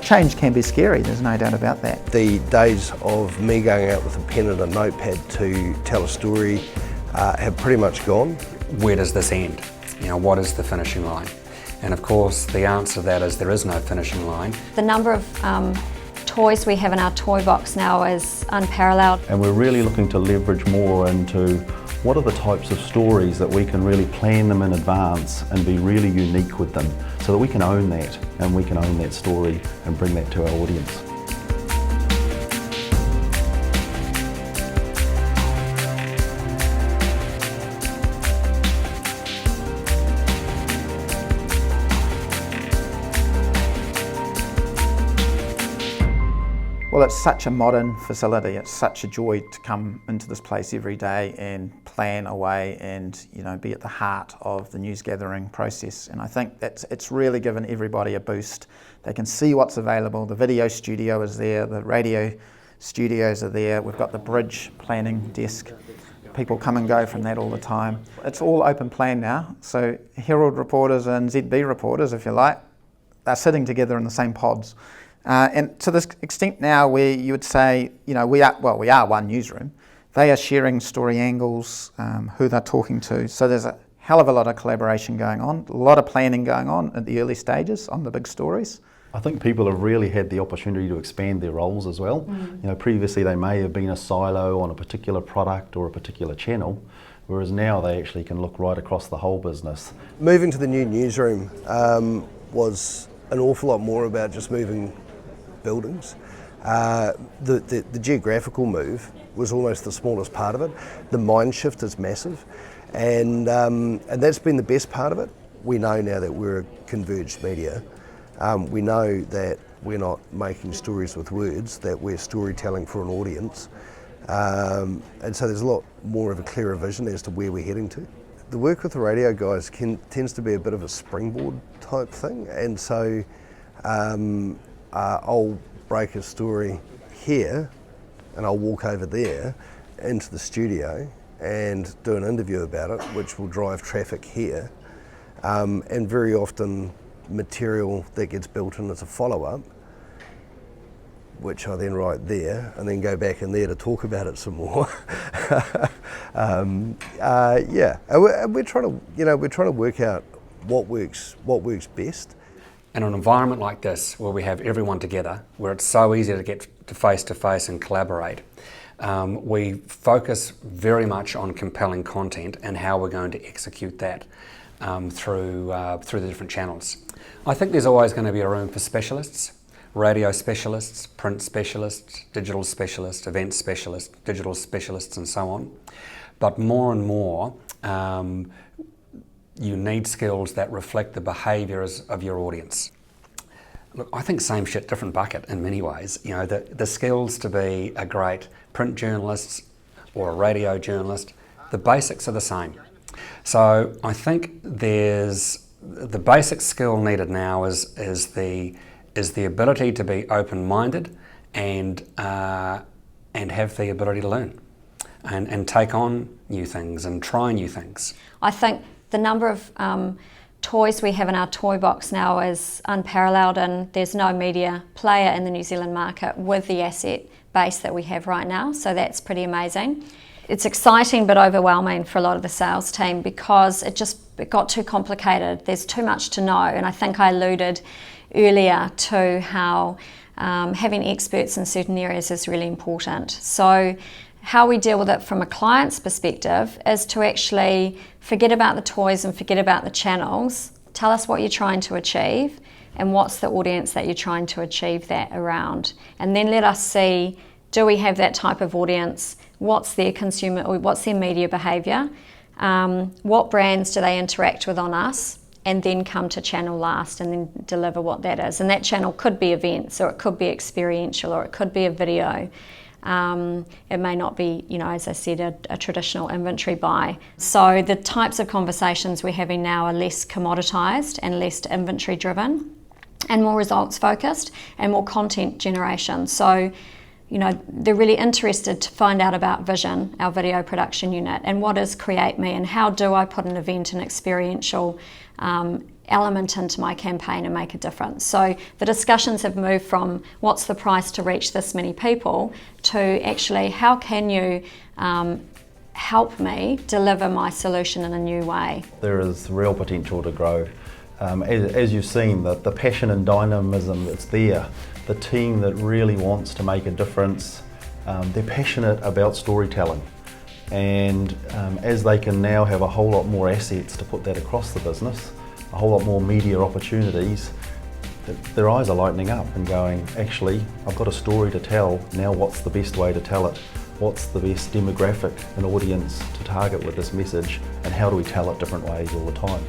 change can be scary, there's no doubt about that. The days of me going out with a pen and a notepad to tell a story have pretty much gone. Where does this end? You know, what is the finishing line? And of course, the answer to that is there is no finishing line. The number of toys we have in our toy box now is unparalleled. And we're really looking to leverage more into what are the types of stories that we can really plan them in advance and be really unique with them so that we can own that and we can own that story and bring that to our audience. Well, it's such a modern facility. It's such a joy to come into this place every day and plan away and, you know, be at the heart of the news gathering process. And I think it's really given everybody a boost. They can see what's available. The video studio is there, the radio studios are there. We've got the bridge planning desk. People come and go from that all the time. It's all open plan now. So Herald reporters and ZB reporters, if you like, they're sitting together in the same pods. And to this extent now where you would say, you know, we are one newsroom. They are sharing story angles, who they're talking to. So there's a hell of a lot of collaboration going on, a lot of planning going on at the early stages on the big stories. I think people have really had the opportunity to expand their roles as well. You know, previously they may have been a silo on a particular product or a particular channel, whereas now they actually can look right across the whole business. Moving to the new newsroom was an awful lot more about just moving buildings. The geographical move was almost the smallest part of it. The mind shift is massive, and that's been the best part of it. We know now that we're a converged media. We know that we're not making stories with words, that we're storytelling for an audience, and so there's a lot more of a clearer vision as to where we're heading to. The work with the radio guys tends to be a bit of a springboard type thing, and so I'll break a story here and I'll walk over there into the studio and do an interview about it, which will drive traffic here, and very often material that gets built in as a follow-up, which I then write there and then go back in there to talk about it some more. Yeah, and we're trying to work out what works best. In an environment like this, where we have everyone together, where it's so easy to get to face and collaborate, we focus very much on compelling content and how we're going to execute that through the different channels. I think there's always going to be a room for specialists, radio specialists, print specialists, digital specialists, event specialists, digital specialists, and so on. But more and more, you need skills that reflect the behaviours of your audience. Look, I think same shit, different bucket in many ways. You know, the skills to be a great print journalist or a radio journalist, the basics are the same. So I think there's the basic skill needed now is the ability to be open-minded and have the ability to learn and take on new things and try new things. I think the number of toys we have in our toy box now is unparalleled, and there's no media player in the New Zealand market with the asset base that we have right now, so that's pretty amazing. It's exciting but overwhelming for a lot of the sales team because it got too complicated. There's too much to know, and I think I alluded earlier to how having experts in certain areas is really important. So how we deal with it from a client's perspective is to actually forget about the toys and forget about the channels. Tell us what you're trying to achieve and what's the audience that you're trying to achieve that around. And then let us see, do we have that type of audience? What's their consumer, or what's their media behaviour? What brands do they interact with on us? And then come to channel last and then deliver what that is. And that channel could be events, or it could be experiential, or it could be a video. It may not be, you know, as I said, a traditional inventory buy. So the types of conversations we're having now are less commoditised and less inventory driven and more results focused and more content generation. So, you know, they're really interested to find out about Vision, our video production unit, and what is Create Me and how do I put an event and experiential element into my campaign and make a difference. So the discussions have moved from what's the price to reach this many people to actually how can you help me deliver my solution in a new way. There is real potential to grow. As you've seen, the passion and dynamism that's there, the team that really wants to make a difference, they're passionate about storytelling. And as they can now have a whole lot more assets to put that across the business, a whole lot more media opportunities, their eyes are lighting up and going, actually, I've got a story to tell, now what's the best way to tell it? What's the best demographic and audience to target with this message, and how do we tell it different ways all the time?